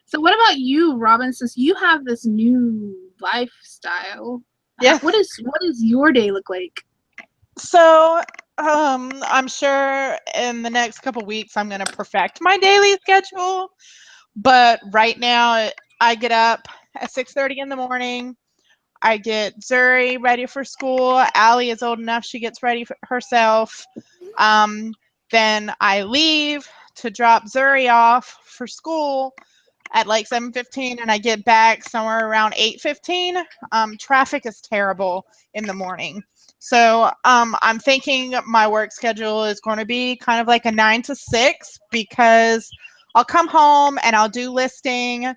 So what about you, Robin? Since you have this new lifestyle, Yeah. what does your day look like? So, I'm sure in the next couple weeks I'm going to perfect my daily schedule. But right now, I get up at 6:30 in the morning. I get Zuri ready for school. Allie is old enough; she gets ready for herself. Then I leave to drop Zuri off for school at 7:15, and I get back somewhere around 8:15. Traffic is terrible in the morning. So I'm thinking my work schedule is going to be kind of like a 9 to 6, because I'll come home and I'll do listing.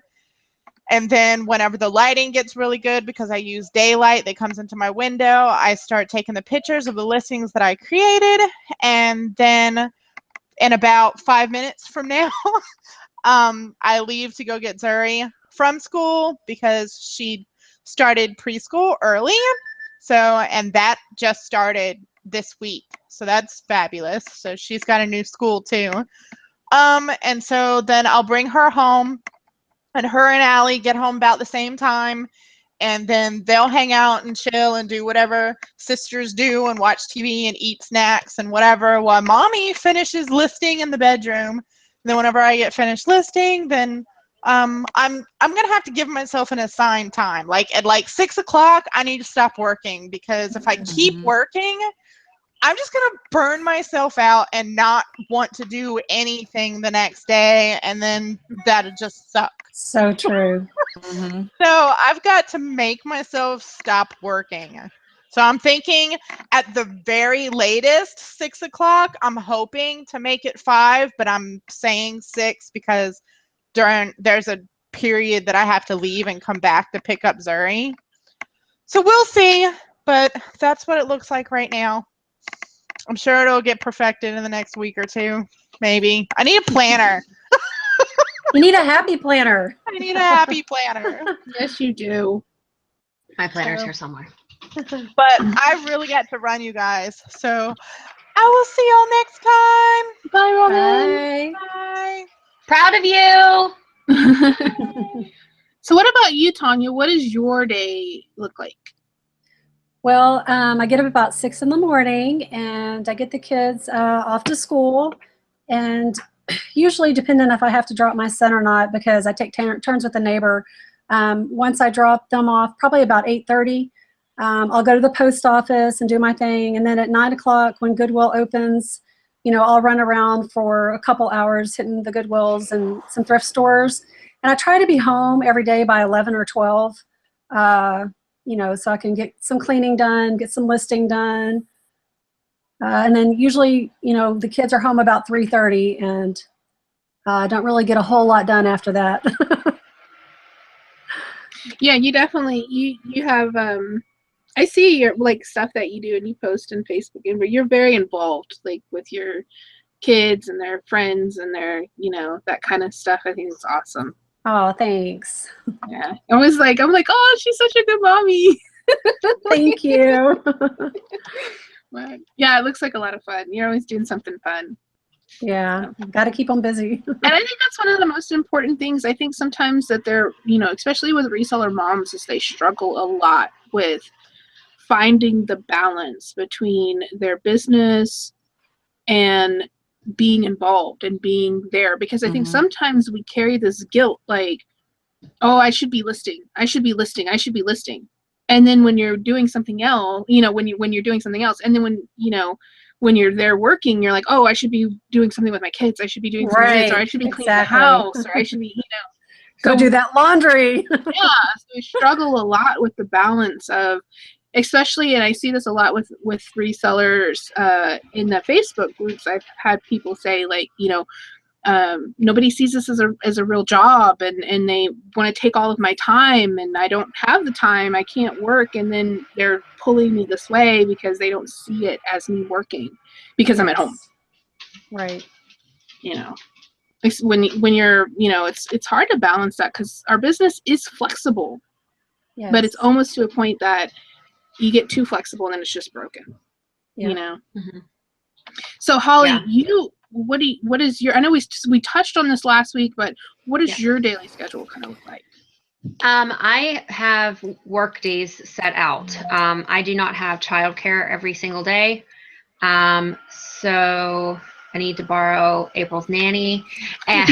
And then whenever the lighting gets really good, because I use daylight that comes into my window, I start taking the pictures of the listings that I created. And then in about 5 minutes from now, I leave to go get Zuri from school, because she started preschool early. So, and that just started this week. So that's fabulous. So she's got a new school too. And so then I'll bring her home, and her and Allie get home about the same time. And then they'll hang out and chill and do whatever sisters do and watch TV and eat snacks and whatever while mommy finishes listing in the bedroom. And then whenever I get finished listing, then I'm gonna have to give myself an assigned time. Like at like 6 o'clock, I need to stop working, because if I keep working, I'm just gonna burn myself out and not want to do anything the next day, and then that'll just suck. So true. Mm-hmm. So I've got to make myself stop working. So I'm thinking at the very latest 6 o'clock. I'm hoping to make it 5, but I'm saying 6 because there's a period that I have to leave and come back to pick up Zuri. So we'll see, but that's what it looks like right now. I'm sure it'll get perfected in the next week or 2, maybe. I need a planner. You need a happy planner. I need a happy planner. Yes, you do. My planner's here somewhere. But I really got to run, you guys. So I will see y'all next time. Bye, Robin. Bye. Bye. Proud of you. So what about you, Tanya? What does your day look like? Well, I get up about 6 in the morning, and I get the kids off to school, and usually depending if I have to drop my son or not, because I take turns with the neighbor. Once I drop them off, probably about 8:30, I'll go to the post office and do my thing, and then at 9 o'clock when Goodwill opens, you know, I'll run around for a couple hours hitting the Goodwills and some thrift stores, and I try to be home every day by 11 or 12. You know, so I can get some cleaning done, get some listing done. And then usually, you know, the kids are home about 3:30, and I don't really get a whole lot done after that. Yeah, you definitely, you have, I see your, like, stuff that you do and you post on Facebook, and you're very involved, like, with your kids and their friends and their, you know, that kind of stuff. I think it's awesome. Oh, thanks. Yeah. I'm like, oh, she's such a good mommy. Thank you. But yeah, it looks like a lot of fun. You're always doing something fun. Yeah, got to keep them busy. And I think that's one of the most important things. I think sometimes that they're, you know, especially with reseller moms, is they struggle a lot with finding the balance between their business and being involved and being there. Because I think sometimes we carry this guilt, like, oh, I should be listing. I should be listing. I should be listing. And then when you're doing something else, you know, when you're doing something else, and then when, you know, when you're there working, you're like, oh, I should be doing something with my kids. I should be doing something with kids, or I should be cleaning the house, or I should be, you know. Go do that laundry. Yeah, so we struggle a lot with the balance of, especially, and I see this a lot with resellers in the Facebook groups. I've had people say, like, you know, nobody sees this as a real job, and they want to take all of my time, and I don't have the time. I can't work, and then they're pulling me this way because they don't see it as me working because I'm at home. Right. You know, it's when you're, you know, it's hard to balance that, because our business is flexible, Yes. but it's almost to a point that you get too flexible and then it's just broken. Yeah. You know. So Holly, what is your, I know we touched on this last week, but what is your daily schedule kind of look like? I have work days set out. I do not have childcare every single day. So I need to borrow April's nanny. And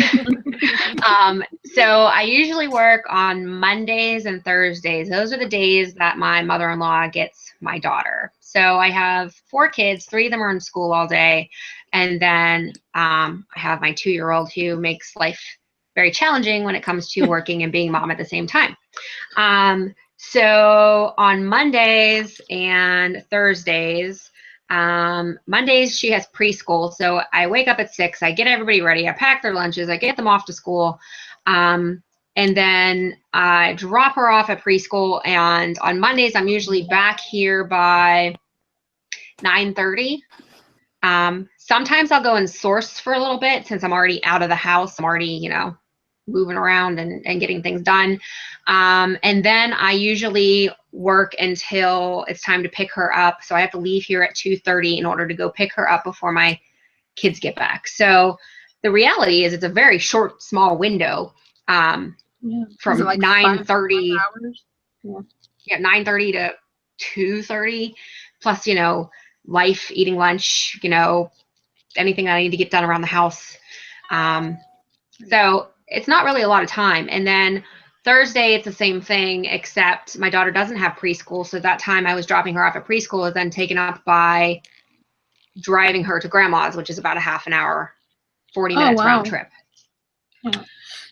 so I usually work on Mondays and Thursdays. Those are the days that my mother-in-law gets my daughter. So I have 4 kids, 3 of them are in school all day. And then I have my 2-year-old who makes life very challenging when it comes to working and being mom at the same time. So on Mondays and Thursdays, Mondays she has preschool. So I wake up at 6, I get everybody ready, I pack their lunches, I get them off to school. And then I drop her off at preschool. And on Mondays, I'm usually back here by 9:30. Sometimes I'll go and source for a little bit since I'm already out of the house. I'm already, you know, moving around and getting things done. And then I usually work until it's time to pick her up. So I have to leave here at 2:30 in order to go pick her up before my kids get back. So the reality is it's a very short, small window. Yeah. From Like 9:30. 5 hours? Yeah, 9:30 to 2:30, plus, you know, life, eating lunch, you know, anything that I need to get done around the house. So it's not really a lot of time. And then Thursday, it's the same thing, except my daughter doesn't have preschool. So that time I was dropping her off at preschool is then taken up by driving her to grandma's, which is about a half an hour, 40 minutes round trip. Yeah.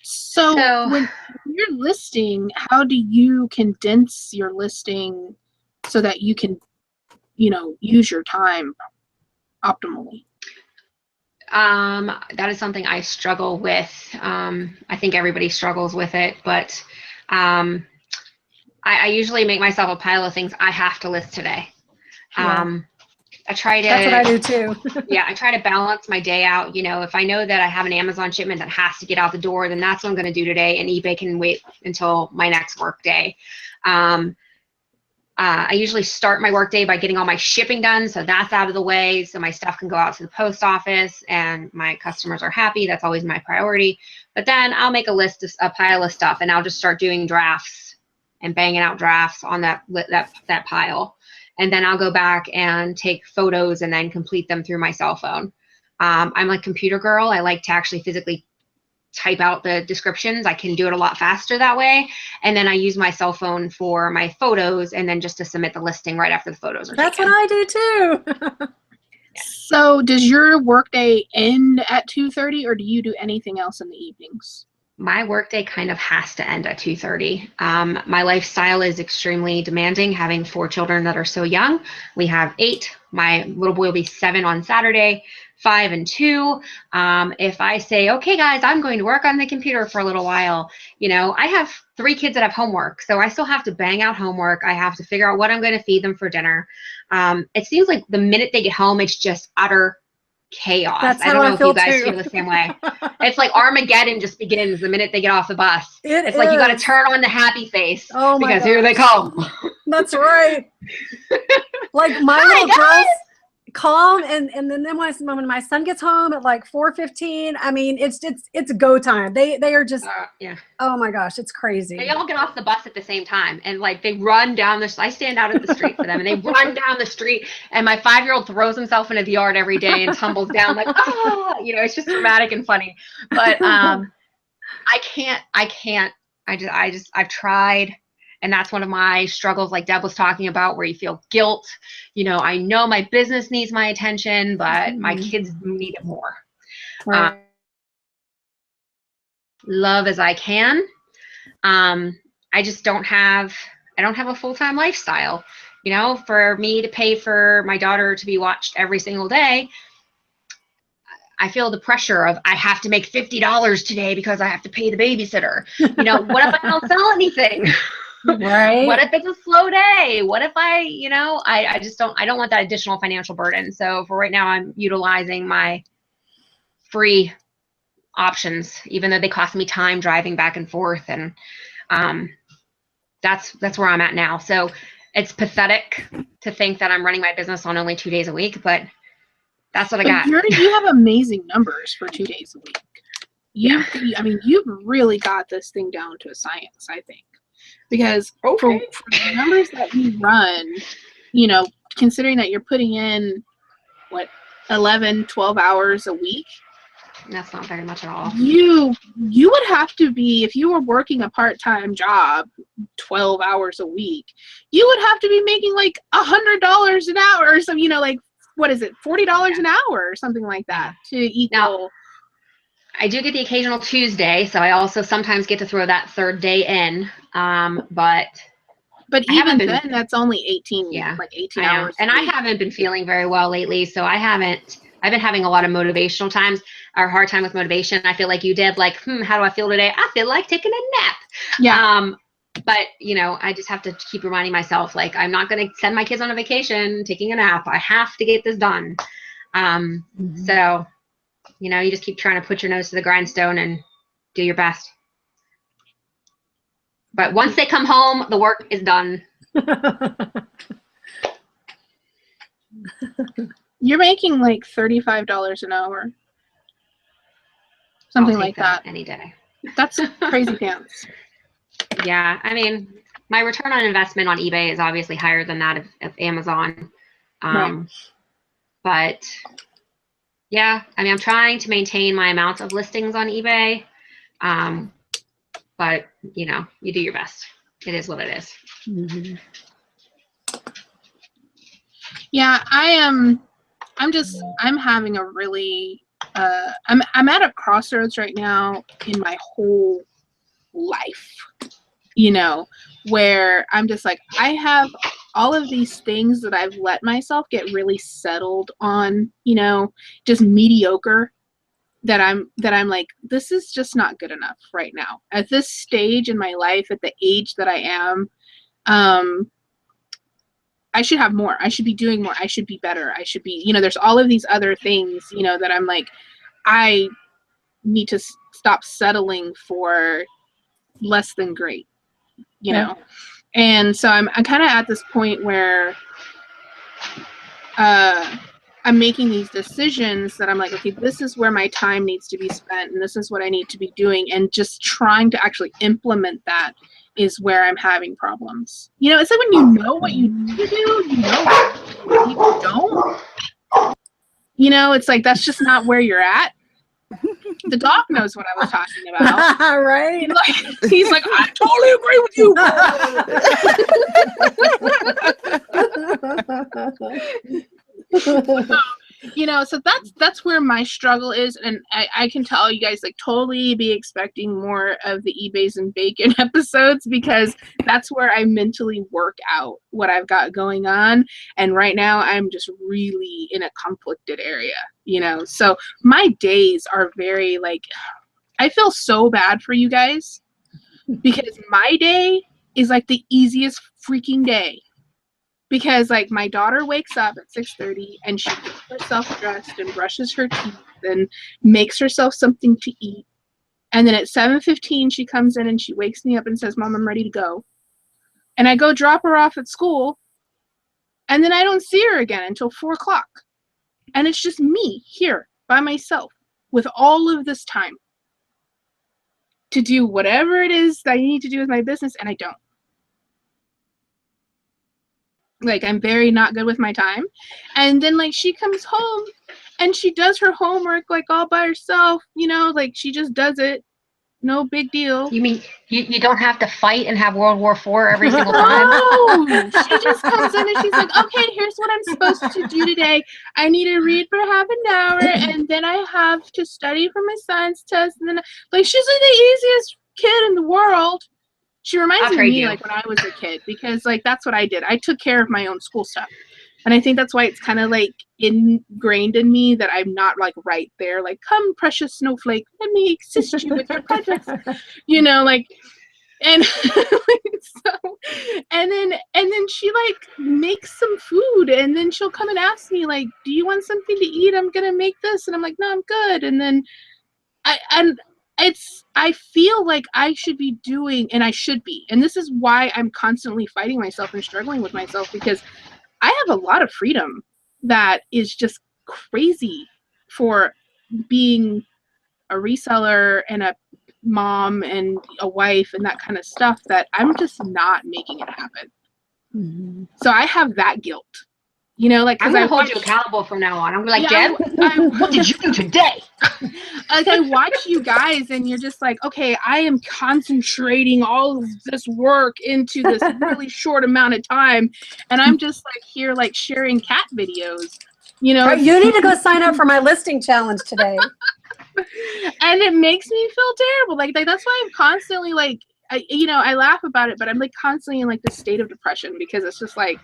So when you're listing, how do you condense your listing so that you can, you know, use your time optimally? That is something I struggle with. I think everybody struggles with it, but I usually make myself a pile of things I have to list today. I try to. That's what I do too. Yeah, I try to balance my day out. You know, if I know that I have an Amazon shipment that has to get out the door, then that's what I'm going to do today, and eBay can wait until my next work day. I usually start my work day by getting all my shipping done, so that's out of the way, so my stuff can go out to the post office and my customers are happy. That's always my priority. But then I'll make a pile of stuff, and I'll just start doing drafts and banging out drafts on that pile. And then I'll go back and take photos and then complete them through my cell phone. I'm a computer girl. I like to actually physically type out the descriptions. I can do it a lot faster that way. And then I use my cell phone for my photos and then just to submit the listing right after the photos are That's taken. what I do too. So does your workday end at 2:30 or do you do anything else in the evenings? My workday kind of has to end at 2:30. My lifestyle is extremely demanding, having 4 children that are so young. We have 8. My little boy will be 7 on Saturday, 5 and 2. If I say, okay, guys, I'm going to work on the computer for a little while, you know, I have 3 kids that have homework, so I still have to bang out homework. I have to figure out what I'm going to feed them for dinner. It seems like the minute they get home, it's just utter chaos. That's I don't how know I if you guys too. feel the same way. It's like Armageddon just begins the minute they get off the bus. It's like you got to turn on the happy face because here they come. That's right. Like my little girls calm, and then when my son gets home at like 4:15, I mean it's go time. They are just oh my gosh, it's crazy. They all get off the bus at the same time and like they run down I stand out at the street for them and they run down the street and my 5-year-old throws himself into the yard every day and tumbles down like you know, it's just dramatic and funny. But I've tried. And that's one of my struggles, like Deb was talking about, where you feel guilt. You know, I know my business needs my attention, but my kids need it more. Right. Love as I can. I just don't have a full-time lifestyle. You know, for me to pay for my daughter to be watched every single day, I feel the pressure of I have to make $50 today because I have to pay the babysitter. You know, what if I don't sell anything? Right. What if it's a slow day? What if I don't want that additional financial burden. So for right now, I'm utilizing my free options, even though they cost me time driving back and forth. And that's where I'm at now. So it's pathetic to think that I'm running my business on only 2 days a week, but that's what I got. You have amazing numbers for 2 days a week. I mean, you've really got this thing down to a science, I think. Because for the numbers that you run, you know, considering that you're putting in, 11, 12 hours a week. That's not very much at all. You would have to be, if you were working a part-time job, 12 hours a week, you would have to be making like $100 an hour or some, you know, like, what is it, $40 an hour or something like that to equal. Now, I do get the occasional Tuesday, so I also sometimes get to throw that third day in. But even then, that's only 18 hours. And I haven't been feeling very well lately, so I've been having a lot of motivational times, or hard time with motivation. I feel like you did, like, how do I feel today? I feel like taking a nap. Yeah. But, you know, I just have to keep reminding myself, like, I'm not going to send my kids on a vacation taking a nap. I have to get this done. So, you know, you just keep trying to put your nose to the grindstone and do your best. But once they come home, the work is done. You're making like $35 an hour. something I'll like take that. any day. That's crazy pants. Yeah, I mean, my return on investment on eBay is obviously higher than that of Amazon. Right. But yeah, I mean, I'm trying to maintain my amount of listings on eBay. But you know, you do your best. It is what it is. Mm-hmm. Yeah, I'm having a really I'm at a crossroads right now in my whole life, you know, where I'm just like, I have all of these things that I've let myself get really settled on, you know, just mediocre, that I'm like, this is just not good enough right now at this stage in my life, at the age that I am. I should have more. I should be doing more. I should be better. I should be, you know, there's all of these other things, you know, that I'm like, I need to stop settling for less than great, you know? And so I'm kind of at this point where I'm making these decisions that I'm like, okay, this is where my time needs to be spent and this is what I need to be doing. And just trying to actually implement that is where I'm having problems. You know, it's like when you know what you need to do, you know what you don't. You know, it's like that's just not where you're at. The dog knows what I was talking about. Right? He's like, I totally agree with you. You know, so that's where my struggle is, and I can tell you guys, like, totally be expecting more of the eBays and bacon episodes, because that's where I mentally work out what I've got going on. And right now I'm just really in a conflicted area, you know. So my days are very, like, I feel so bad for you guys, because my day is like the easiest freaking day. Because, like, my daughter wakes up at 6:30 and she gets herself dressed and brushes her teeth and makes herself something to eat. And then at 7:15 she comes in and she wakes me up and says, Mom, I'm ready to go. And I go drop her off at school, and then I don't see her again until 4 o'clock. And it's just me here by myself with all of this time to do whatever it is that I need to do with my business, and I don't. Like, I'm very not good with my time. And then, like, she comes home and she does her homework, like, all by herself, you know, like, she just does it. No big deal. You mean you don't have to fight and have World War IV every single time? No, she just comes in and she's like, okay, here's what I'm supposed to do today. I need to read for half an hour, and then I have to study for my science test. And then, like, she's like the easiest kid in the world. She reminds me of me, like, when I was a kid, because, like, that's what I did. I took care of my own school stuff. And I think that's why it's kind of, like, ingrained in me that I'm not, like, right there. Like, come, precious snowflake, let me assist you with your projects. You know, like, and so, and then she, like, makes some food, and then she'll come and ask me, like, do you want something to eat? I'm going to make this. And I'm like, no, I'm good. And then I feel like I should be doing, and I should be, and this is why I'm constantly fighting myself and struggling with myself, because I have a lot of freedom that is just crazy for being a reseller and a mom and a wife and that kind of stuff, that I'm just not making it happen. Mm-hmm. So I have that guilt. You know, like, I'm gonna hold you accountable from now on. I'm like, Deb, what did you do today? Like, I watch you guys, and you're just like, okay, I am concentrating all of this work into this really short amount of time, and I'm just like here, like, sharing cat videos. You know, you need to go sign up for my listing challenge today. And it makes me feel terrible. Like that's why I'm constantly, like, I laugh about it, but I'm, like, constantly in, like, this state of depression, because it's just like,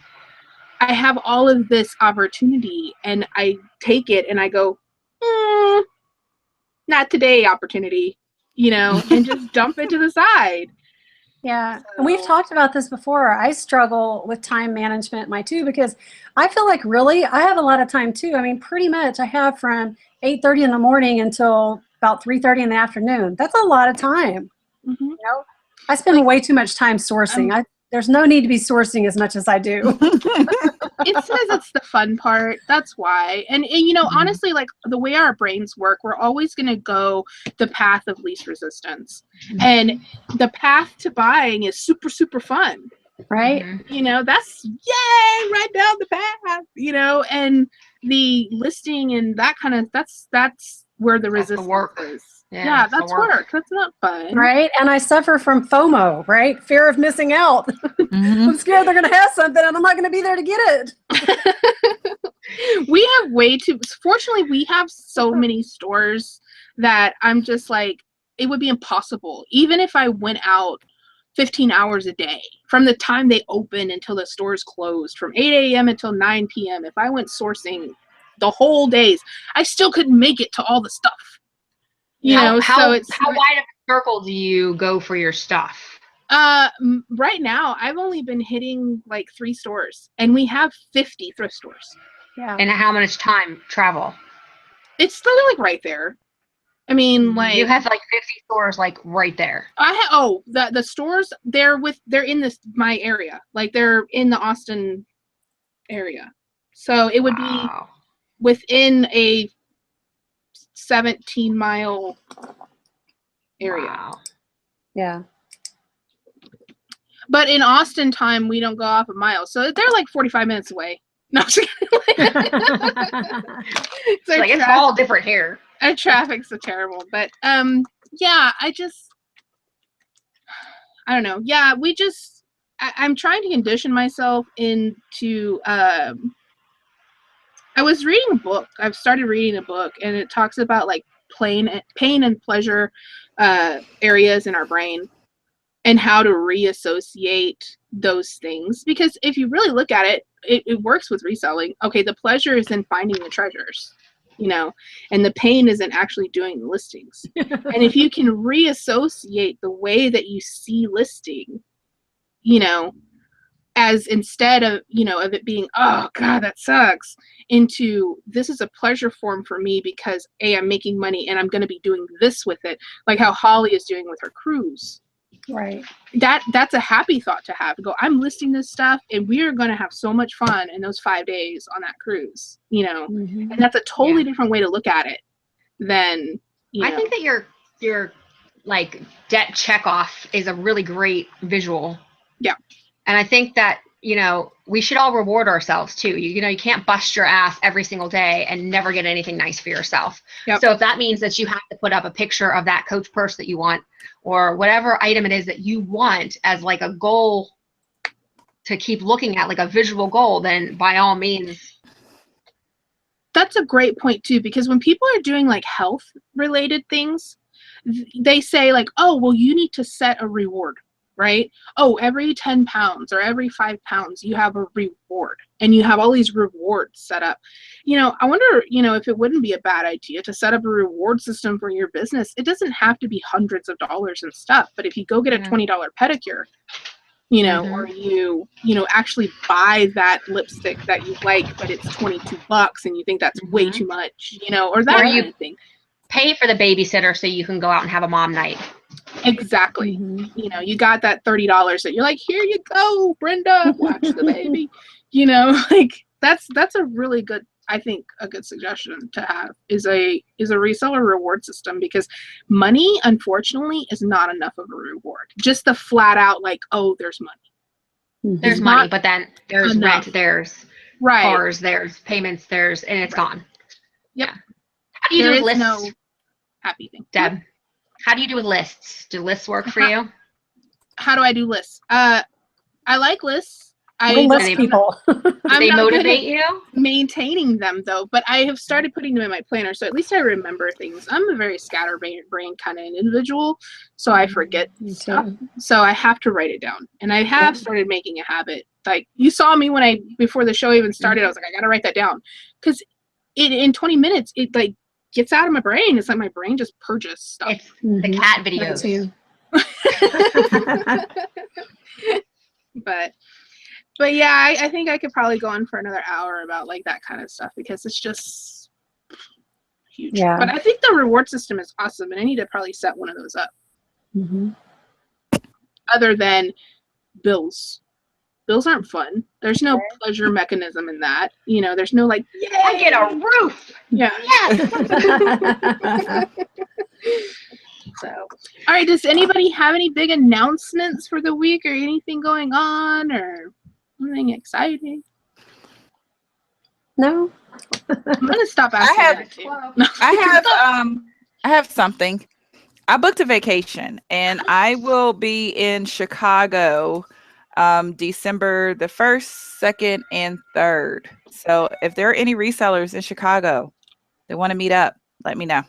I have all of this opportunity and I take it and I go, not today opportunity, you know, and just dump it to the side. Yeah. And we've talked about this before. I struggle with time management, too, because I feel like really I have a lot of time too. I mean, pretty much I have from 8:30 in the morning until about 3:30 in the afternoon. That's a lot of time. Mm-hmm. You know, I spend way too much time sourcing. there's no need to be sourcing as much as I do. It says it's the fun part. That's why. And you know, honestly, like the way our brains work, we're always going to go the path of least resistance. And the path to buying is super, super fun. Right? You know, that's yay, right down the path, you know, and the listing and that kind of, that's where the resistance is. Yeah, that's work. That's not fun. Right? And I suffer from FOMO, right? Fear of missing out. I'm scared they're going to have something and I'm not going to be there to get it. We have way too, fortunately, we have so many stores that I'm just like, it would be impossible. Even if I went out 15 hours a day from the time they open until the stores closed, from 8 a.m. until 9 p.m. If I went sourcing the whole days, I still couldn't make it to all the stuff. You know, so it's how wide of a circle do you go for your stuff? Right now, I've only been hitting like 3 stores, and we have 50 thrift stores. Yeah. And how much time travel? It's still like right there. I mean, like you have like 50 stores, like right there. The stores they're in my area, like they're in the Austin area, so it would be within a 17-mile area. Wow. Yeah. But in Austin time, we don't go off a mile, so they're like 45 minutes away. No, it's all different here. Our traffic's so terrible, but yeah, I don't know. Yeah, I'm trying to condition myself into I was reading a book. I've started reading a book, and it talks about like pain and pleasure areas in our brain and how to reassociate those things. Because if you really look at it, it works with reselling. Okay, the pleasure is in finding the treasures, you know, and the pain isn't actually doing the listings. And if you can reassociate the way that you see listing, you know, as instead of, you know, of it being, oh God, that sucks, into this is a pleasure form for me because I'm making money and I'm going to be doing this with it. Like how Holly is doing with her cruise. Right. That's a happy thought to have. Go, I'm listing this stuff and we are going to have so much fun in those 5 days on that cruise, you know. And that's a totally different way to look at it than, you know. I think that your like debt check off is a really great visual. Yeah. And I think that, you know, we should all reward ourselves too. You know, you can't bust your ass every single day and never get anything nice for yourself. Yep. So if that means that you have to put up a picture of that Coach purse that you want, or whatever item it is that you want as like a goal to keep looking at, like a visual goal, then by all means. That's a great point too, because when people are doing like health related things, they say like, oh, well, you need to set a reward, right? Oh, every 10 pounds or every 5 pounds, you have a reward, and you have all these rewards set up. You know, I wonder, you know, if it wouldn't be a bad idea to set up a reward system for your business. It doesn't have to be hundreds of dollars and stuff, but if you go get a $20 pedicure, you know, or you know, actually buy that lipstick that you like, but it's $22 and you think that's way too much, you know, or that kind of thing. Pay for the babysitter so you can go out and have a mom night. Exactly. You know, you got that $30 that you're like, here you go, Brenda, watch the baby. You know, like that's a really good, I think a good suggestion to have is a reseller reward system, because money, unfortunately, is not enough of a reward. Just the flat out like, oh, there's money. There's money, but then there's rent, there's right, cars, there's payments, there's, and it's gone. Yep. How do you do lists? No happy thing. Deb, how do you do with lists? Do lists work for you? How do I do lists? I like lists. List people. They motivate you? Maintaining them though, but I have started putting them in my planner, so at least I remember things. I'm a very scatterbrain kind of individual, so I forget stuff. So I have to write it down, and I have started making a habit. Like you saw me when before the show even started, I was like, I gotta write that down, because in 20 minutes it like gets out of my brain. It's like my brain just purges stuff. It's the cat videos. But yeah, I think I could probably go on for another hour about like that kind of stuff, because it's just huge. Yeah. But I think the reward system is awesome, and I need to probably set one of those up. Other than bills. Bills aren't fun. There's no pleasure mechanism in that. You know, there's no like, yay! I get a roof. Yeah. Yes. So, all right. Does anybody have any big announcements for the week, or anything going on, or anything exciting? No. I'm gonna stop asking. I have something. I booked a vacation, and I will be in Chicago December the 1st, 2nd, and 3rd. So if there are any resellers in Chicago that want to meet up, let me know.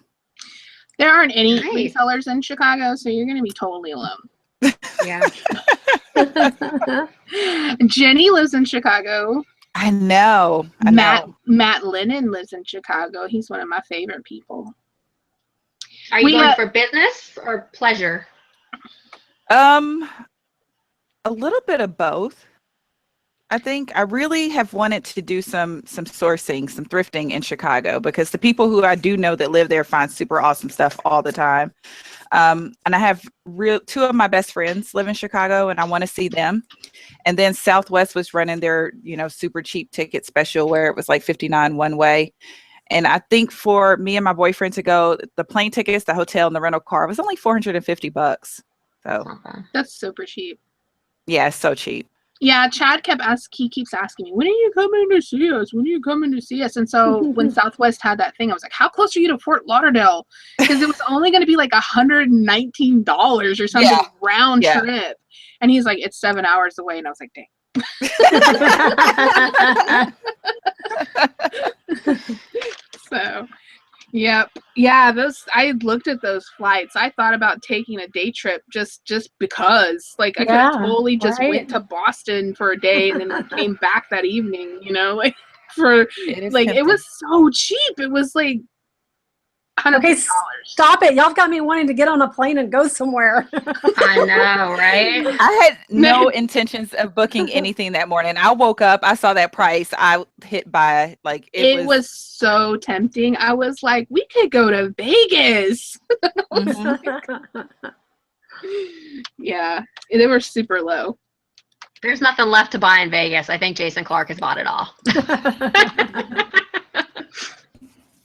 There aren't any Nice. resellers in Chicago, so you're gonna be totally alone. Yeah. Jenny lives in Chicago. I know. Matt Lennon lives in Chicago. He's one of my favorite people. Are you going for business or pleasure? A little bit of both. I think I really have wanted to do some sourcing, some thrifting in Chicago, because the people who I do know that live there find super awesome stuff all the time. And I have two of my best friends live in Chicago, and I want to see them. And then Southwest was running their, super cheap ticket special where it was like $59 one way. And I think for me and my boyfriend to go, the plane tickets, the hotel, and the rental car was only $450. So that's super cheap. Yeah, it's so cheap. Yeah, Chad keeps asking me, when are you coming to see us? When are you coming to see us? And so when Southwest had that thing, I was like, how close are you to Fort Lauderdale? Because it was only going to be like $119 or something round trip. And he's like, it's 7 hours away. And I was like, dang. So, yep. Yeah, I looked at those flights. I thought about taking a day trip just because. Like, I could have totally just went to Boston for a day and then came back that evening, like it was so cheap. It was like $100. Okay, stop it. Y'all got me wanting to get on a plane and go somewhere. I know, right? I had no intentions of booking anything that morning. I woke up, I saw that price, I hit buy. Like it was so tempting. I was like, we could go to Vegas. Yeah, they were super low. There's nothing left to buy in Vegas. I think Jason Clark has bought it all.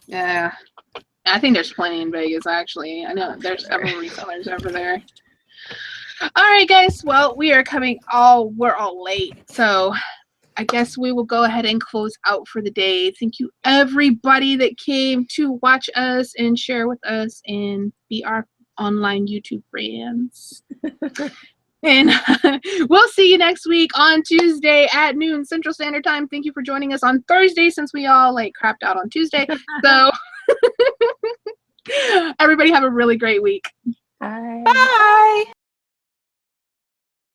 Yeah. I think there's plenty in Vegas, actually. I know there's several resellers over there. All right, guys. Well, we're all late. So I guess we will go ahead and close out for the day. Thank you, everybody that came to watch us and share with us and be our online YouTube friends. And we'll see you next week on Tuesday at noon Central Standard Time. Thank you for joining us on Thursday, since we all crapped out on Tuesday. So everybody have a really great week. Bye. Bye.